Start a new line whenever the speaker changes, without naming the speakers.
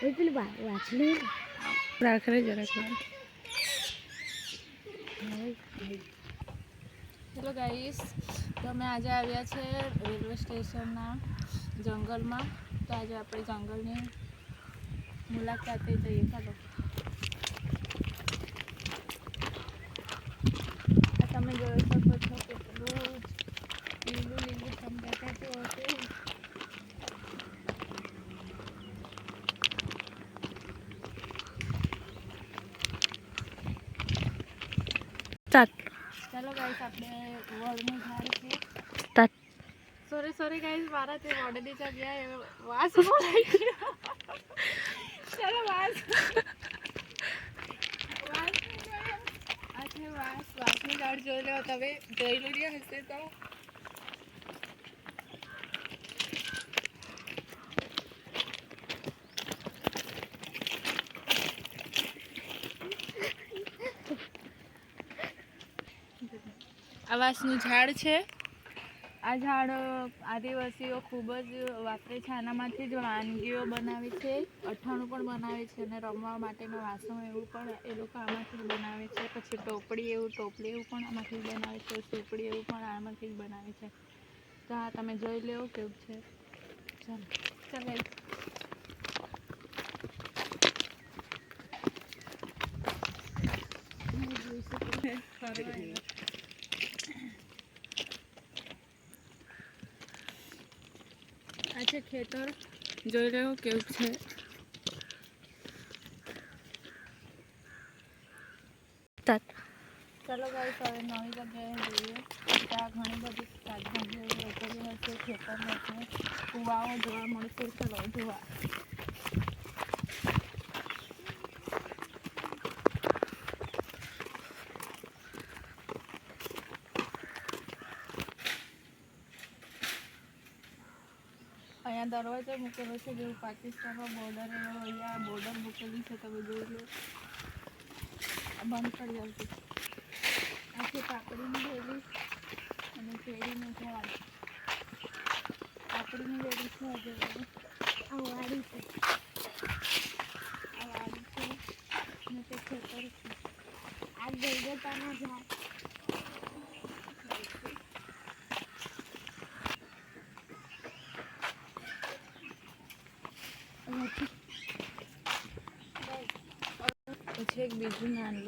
પેલી વાછલી
રાખે જરાક હેલો ગાઈસ, તો અમે આજે આવ્યા છે રેલવે સ્ટેશનના જંગલમાં. તો આજે આપણે જંગલની મુલાકાતે જઈએ. ચાલો, આ તમે જોઈ શકો છો કેટલું લીલું લીલું દેખાતું હશે. ચાલો ગાઈસ, આપણે વડનું ઝાડ છે. સોરી ગાઈસ, મારા તે વડની જગ્યાએ વાસ બોલાઈ ગયો. ચાલો વાસનું ઝાડ જોઈ લો. તમે જોઈ લીધું હશે તો આ વાસનું ઝાડ છે. આ ઝાડ આદિવાસીઓ ખૂબ જ વાપરે છે. આનામાંથી જ વાનગીઓ બનાવે છે, અઠાણું પણ બનાવે છે અને રમવા માટેનું વાસણ એવું પણ એ લોકો આમાંથી જ બનાવે છે. પછી ટોપલી એવું પણ આમાંથી જ બનાવે છે. સુપડી એવું પણ આમાંથી જ બનાવે છે. તો આ તમે જોઈ લો કેવું છે. ચાલો આ છે ખેતર, જોઈ રહ્યો કેવું છે. ચાલો ગાઈસ, હવે નવી જગ્યાએ જઈએ. ત્યાં ઘણી બધી શાકભાજીઓ રોપેલી હશે, ખેતર હશે, કુવાઓ જોવા મળશે. ચલો જોવા. અહીંયા દરવાજો મૂકેલો છે, જેવું પાકિસ્તાનમાં બોર્ડર એવો અહીંયા બોર્ડર મૂકેલી છે. તમે જોઈ લો. બંધ કરી આવતી આ છે કાકડીની વેલી અને કેરીનું ઝાડ. કાકડીની વેલી છે,
આ વાડી છે.
આ વાડી છે ને તે ખેતર છે.
આ ગલગોટાના ઝાડ.
પછી એક બીજું નાનું